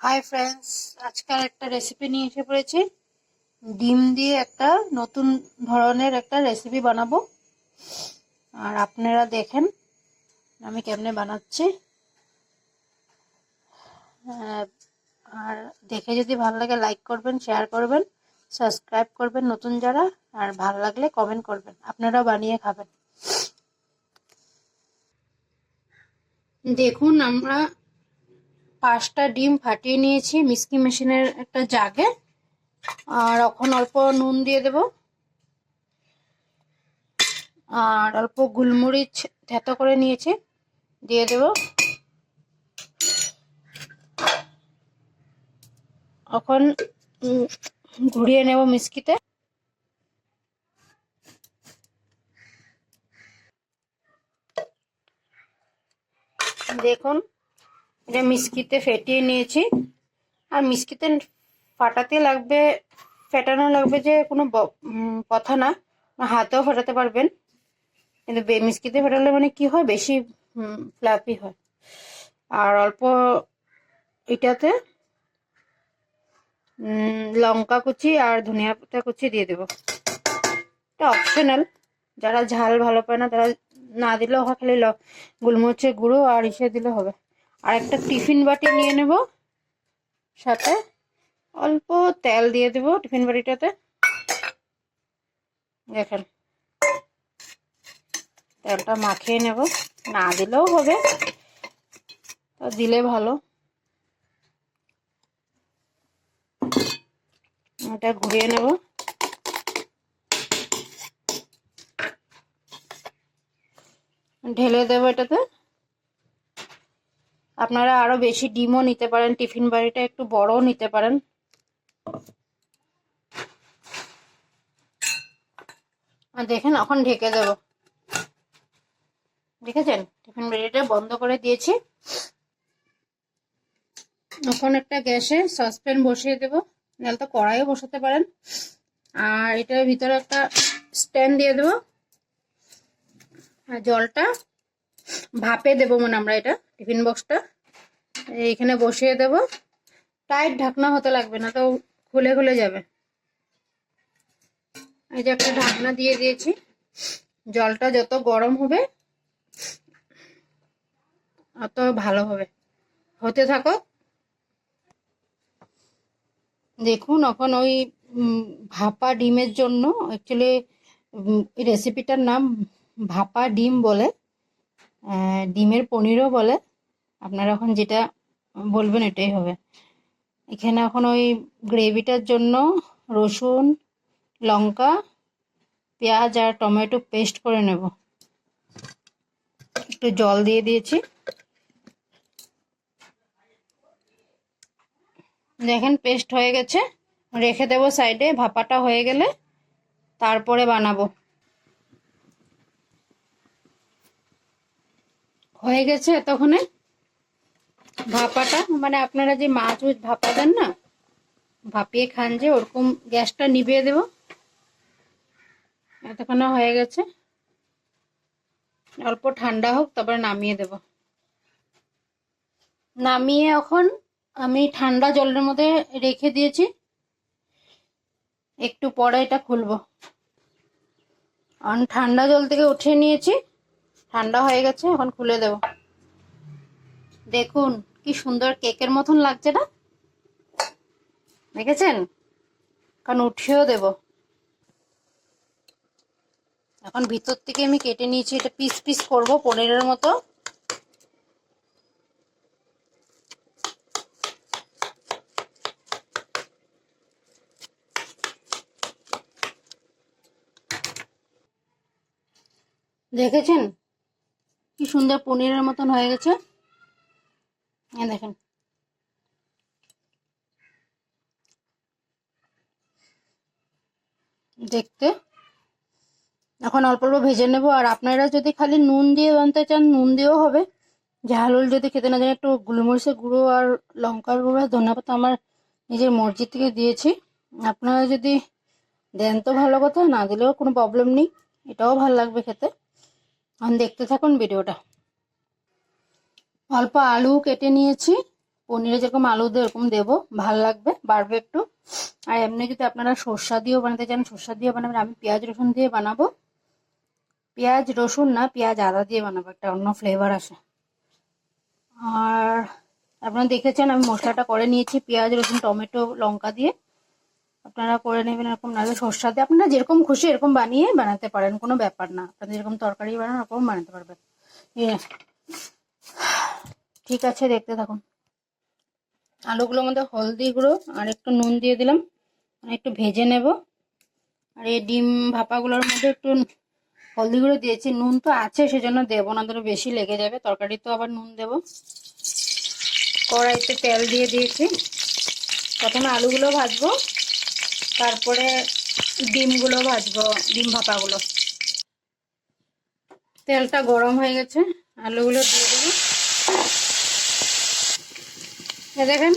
Hi friends, আজকাল একটা recipe নিয়ে এসে পড়েছি। ডিম দিয়ে একটা নতুন ধরনের একটা রেসিপি বানাবো। আর আপনারা দেখেন আমি কেমনে বানাচ্ছি। আহ, আর দেখে যদি ভালো লাগে লাইক করবেন, শেয়ার করবেন, সাবস্ক্রাইব করবেন নতুন যারা, আর ভালো লাগলে কমেন্ট করবেন। আপনারাও বানিয়ে খাবেন। দেখুন, আমরা 5টা ডিম ফাটিয়ে নিয়েছি মিক্সি মেশিনের একটা জাগে। আর এখন অল্প নুন দিয়ে দেব, আর অল্প গোলমরিচ থেতো করে নিয়েছি দিয়ে দেব। এখন ঘুরিয়ে নেব মিক্সিতে। দেখুন, এটা মিক্সিতে ফেটিয়ে নিয়েছি। আর মিক্সিতে ফাটাতে লাগবে, ফেটানো লাগবে যে কোনো কথা না, হাতেও ফাটাতে পারবেন। কিন্তু মিক্সিতে ফেটালে মানে কি হয়, বেশি ফ্লাফি হয়। আর অল্প এটাতে লঙ্কা কুচি আর ধনিয়া পাতা কুচি দিয়ে দেবো। এটা অপশনাল, যারা ঝাল ভালো পায় না তারা না দিলেও হয়, খালি গোলমরিচের গুঁড়ো আর ইসে দিলে হবে। আর একটা টিফিন বাটি নিয়ে নেব, সাথে অল্প তেল দিয়ে দেব টিফিন বাটিটাতে। দেখেন, তেলটা মাখিয়ে নেব, না দিলেও হবে, তা দিলে ভালো। এটা ঘুরিয়ে নেব। ঢেলে দেবো এটাতে। আপনারা আরো বেশি ডিমও নিতে পারেন, টিফিন বাটিটা একটু বড়ও নিতে পারেন। আর দেখেন, এখন ঢেকে দেব। দেখেছেন, টিফিন বাটিটা বন্ধ করে দিয়েছি। এখন একটা গ্যাসে সসপ্যান বসিয়ে দেব, নাহলে তো কড়াইও বসাতে পারেন। আর এটার ভিতরে একটা স্ট্যান্ড দিয়ে দেব। আর জলটা ভাপে দেবো, মানে আমরা এটা টিফিন বক্সটা এইখানে বসিয়ে দেব। টাইট ঢাকনা হতে লাগবে না, তো খুলে খুলে যাবে। এই যে একটা ঢাকনা দিয়ে দিয়েছি। জলটা যত গরম হবে অত ভালো হবে, হতে থাকো। দেখুন, এখন ওই ভাপা ডিমের জন্য অ্যাকচুয়ালি এই রেসিপিটার নাম ভাপা ডিম বলে, ডিমের পনিরও বলে। আপনারা এখন যেটা বলবেন এটাই হবে। এখানে এখন ওই গ্রেভিটার জন্য রসুন, লঙ্কা, পেঁয়াজ আর টমেটো পেস্ট করে নেব। একটু জল দিয়ে দিয়েছি। দেখেন, পেস্ট হয়ে গেছে, রেখে দেবো সাইডে। ভাপাটা হয়ে গেলে তারপরে বানাবো। হয়ে গেছে এতক্ষণে ভাপাটা, মানে আপনারা যে মাছ ভাপা দেন না, ভাপিয়ে খান যে, ওরকম গ্যাসটা নিভিয়ে দেব। এতক্ষণে হয়ে গেছে, অল্প ঠান্ডা হোক তারপরে নামিয়ে দেব। নামিয়ে এখন আমি ঠান্ডা জলের মধ্যে রেখে দিয়েছি, একটু পরে এটা খুলবো। এখন ঠান্ডা জল থেকে উঠিয়ে নিয়েছি, ঠান্ডা হয়ে গেছে, এখন খুলে দেব। দেখুন কি সুন্দর কেকের মতন লাগছে না, দেখেছেন? এখন উঠিয়েও দেব। এখন ভিতর থেকে আমি কেটে নিয়েছি, এটা পিস পিস করব পনিরের মতো। দেখেছেন কি সুন্দর পনিরের মতন হয়ে গেছে, দেখেন। দেখতে এখন অল্প অল্প ভেজে নেব। আর আপনারা যদি খালি নুন দিয়ে বানতে চান নুন দিয়েও হবে। ঝাল যদি খেতে না জানেন, একটু গোলমরিচের গুঁড়ো আর লঙ্কার গুঁড়ো, ধনিয়া পাতা আমার নিজের মর্জি থেকে দিয়েছি। আপনারা যদি দেন তো ভালো কথা, না দিলেও কোনো প্রবলেম নেই, এটাও ভালো লাগবে খেতে। এখন দেখতে থাকুন ভিডিওটা। অল্প আলু কেটে নিয়েছি, পনিরে যেরকম আলু দেবো এরকম দেবো, ভাল লাগবে, বাড়বে একটু। আর এমনি যদি আপনারা সর্ষা দিয়েও বানাতে চান সর্ষা দিয়ে বানাবেন, আমি পেঁয়াজ রসুন দিয়ে বানাবো। পেঁয়াজ রসুন না, পেঁয়াজ আদা দিয়ে বানাবো, একটা অন্য ফ্লেভার আসে। আর আপনারা দেখেছেন আমি মশলাটা করে নিয়েছি পেঁয়াজ রসুন টমেটো লঙ্কা দিয়ে, আপনারা করে নেবেন এরকম, নাহলে সর্ষা দিয়ে আপনারা যেরকম খুশি এরকম বানাতে পারেন, কোনো ব্যাপার না, আপনাদের যেরকম তরকারি বানান ওরকম বানাতে পারবেন। ঠিক আছে, দেখতে থাকুন। আলুগুলোর মধ্যে হলদি গুঁড়ো আর একটু নুন দিয়ে দিলাম, একটু ভেজে নেব। আর এই ডিম ভাপাগুলোর মধ্যে একটু হলদি গুঁড়ো দিয়েছি, নুন তো আছে সেজন্য দেবো না, ধরো বেশি লেগে যাবে, তরকারি তো আবার নুন দেবো। কড়াইতে তেল দিয়ে দিয়েছি, প্রথমে আলুগুলো ভাজবো, তারপরে ডিমগুলো ভাজবো, ডিম ভাপাগুলো। তেলটা গরম হয়ে গেছে, আলুগুলো দিয়ে দেবো। দেখেন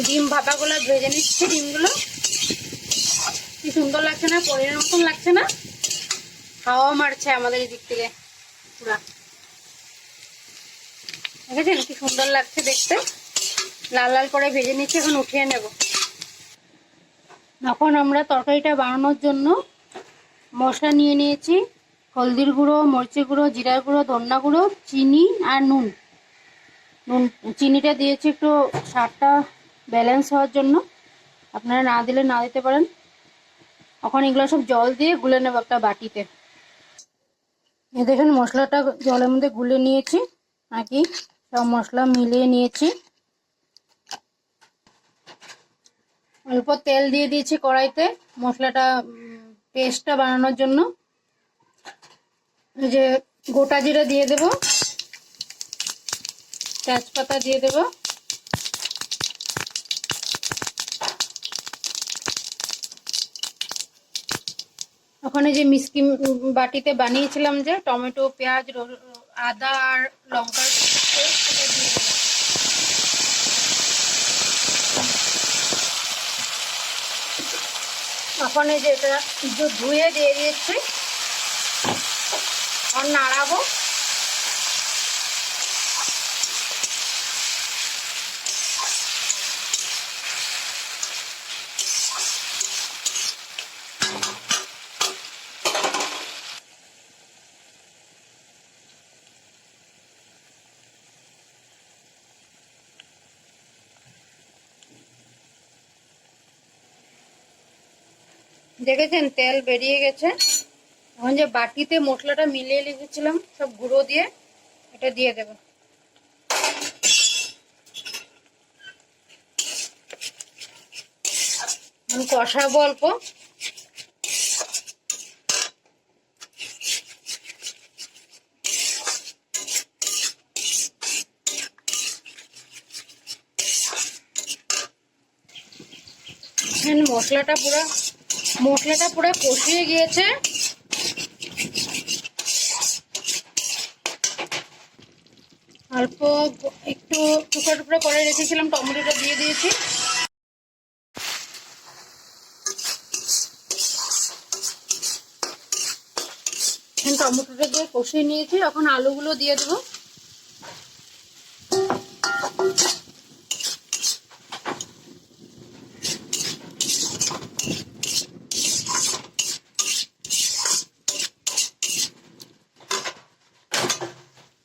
ডিম ভাপাগুলো ভেজে নিচ্ছি, ডিমগুলো কি সুন্দর লাগছে না, পনিরের মতন লাগছে না, হাওয়া মারছে আমাদের এই দিক থেকে পুরা, দেখেছেন কি সুন্দর লাগছে দেখতে, লাল লাল করে ভেজে নিচ্ছি, এখন উঠিয়ে নেব। এখন আমরা তরকারিটা বানানোর জন্য মশলা নিয়ে নিয়েছি, হলদির গুঁড়ো, মরিচের গুঁড়ো, জিরার গুঁড়ো, ধনিয়া গুঁড়ো, চিনি আর নুন। চিনিটা দিয়েছি একটু স্বাদটা ব্যালেন্স হওয়ার জন্য, আপনারা না দিলে না দিতে পারেন। এখন এগুলো সব জল দিয়ে গুলে নেব একটা বাটিতে। দেখেন মশলাটা জলের মধ্যে গুলে নিয়েছি, নাকি সব মশলা মিলিয়ে নিয়েছি। অল্প তেল দিয়ে দিয়েছি কড়াইতে মশলাটা পেস্টটা বানানোর জন্য। এই যে গোটা জিরা দিয়ে দেব, তেজপাতা দিয়ে দেব, ওখানে যে মিষ্টি বাটিতে বানিয়েছিলাম যে টমেটো পেঁয়াজ আদা আর লঙ্কার পেস্ট, সেটা দিয়ে দেবো। এখন এই যে এটা ধুয়ে দিয়ে দিয়েছি, আর নাড়াবো। দেখেছেন তেল বেরিয়ে গেছে, এখন যে বাটিতে মশলাটা মিলিয়ে রেখেছিলাম সব গুঁড়ো দিয়ে, এটা দিয়ে দেব। কষাবো অল্প, মশলাটা পুরো কষিয়ে গিয়েছে। অল্প একটু টুকরো টুকরো করে রেখেছিলাম টমেটোটা দিয়ে দিয়েছি। টমেটোটা দিয়ে কষিয়ে নিয়েছি, এখন আলুগুলো দিয়ে দেবো।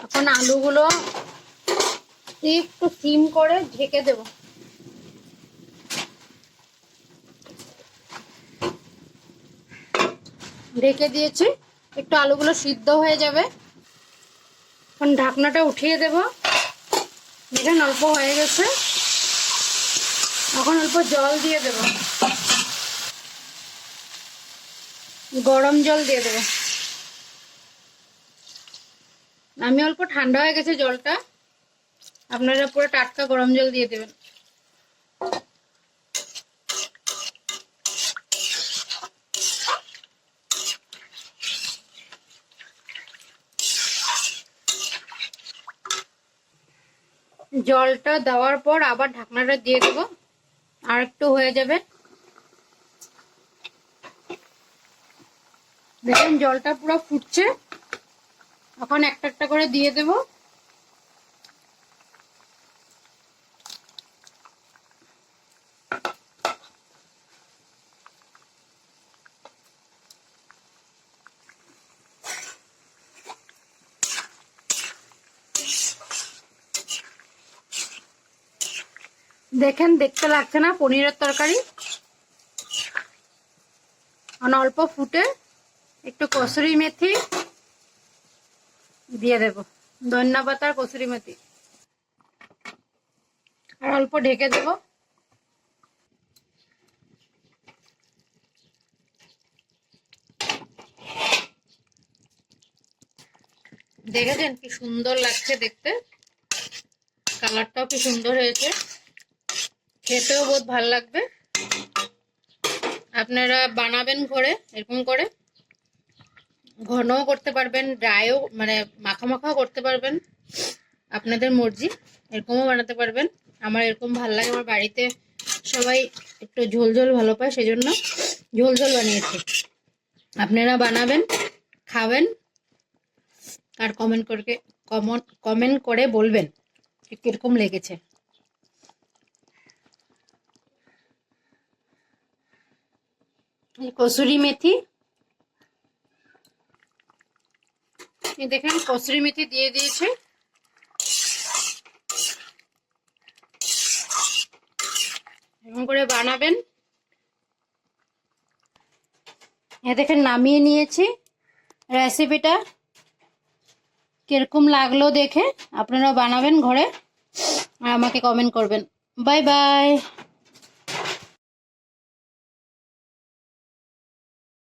এখন আলুগুলো একটু সিম করে ঢেকে দেব। ঢেকে দিয়েছি, একটু আলুগুলো সিদ্ধ হয়ে যাবে। এখন ঢাকনাটা উঠিয়ে দেব। দেখেন অল্প হয়ে গেছে, এখন অল্প জল দিয়ে দেব, গরম জল দিয়ে দেব। আমি অল্প ঠান্ডা হয়ে গেছে জলটা, আপনারা পুরো টাটকা গরম জল দিয়ে দেবেন। জলটা দেওয়ার পর আবার ঢাকনাটা দিয়ে দেব, আর একটু হয়ে যাবে। দেখেন জলটা পুরো ফুটছে, এখন একটা একটা করে দিয়ে দেব। দেখেন, দেখতে লাগছে না পনিরের তরকারি? অল্প ফুটে একটু কসুরি মেথি দিয়ে দেব, ধনিয়া পাতা আর কসুরি মেথি, আর অল্প ঢেকে দেব। দেখেছেন কি সুন্দর লাগছে দেখতে, কালারটাও কি সুন্দর হয়েছে, খেতেও বহুত ভালো লাগবে। আপনারা বানাবেন ঘরে এরকম করে, ঘনও করতে পারবেন, ড্রাইও মানে মাখা মাখাও করতে পারবেন, আপনাদের মর্জি। এরকমও বানাতে পারবেন। আমার এরকম ভালো লাগে, আমার বাড়িতে সবাই একটু ঝোল ঝোল ভালো পায়, সেজন্য ঝোল ঝোল বানিয়েছি। আপনারা বানাবেন, খাবেন, আর কমেন্ট করে বলবেন কিরকম লেগেছে। কসুরি মেথি, দেখেন কসুরি মেথি দিয়ে দিয়েছে। এরকম করে বানাবেন। দেখেন নামিয়ে নিয়েছি। রেসিপিটা কিরকম লাগলো দেখে আপনারা বানাবেন ঘরে, আর আমাকে কমেন্ট করবেন। Bye bye.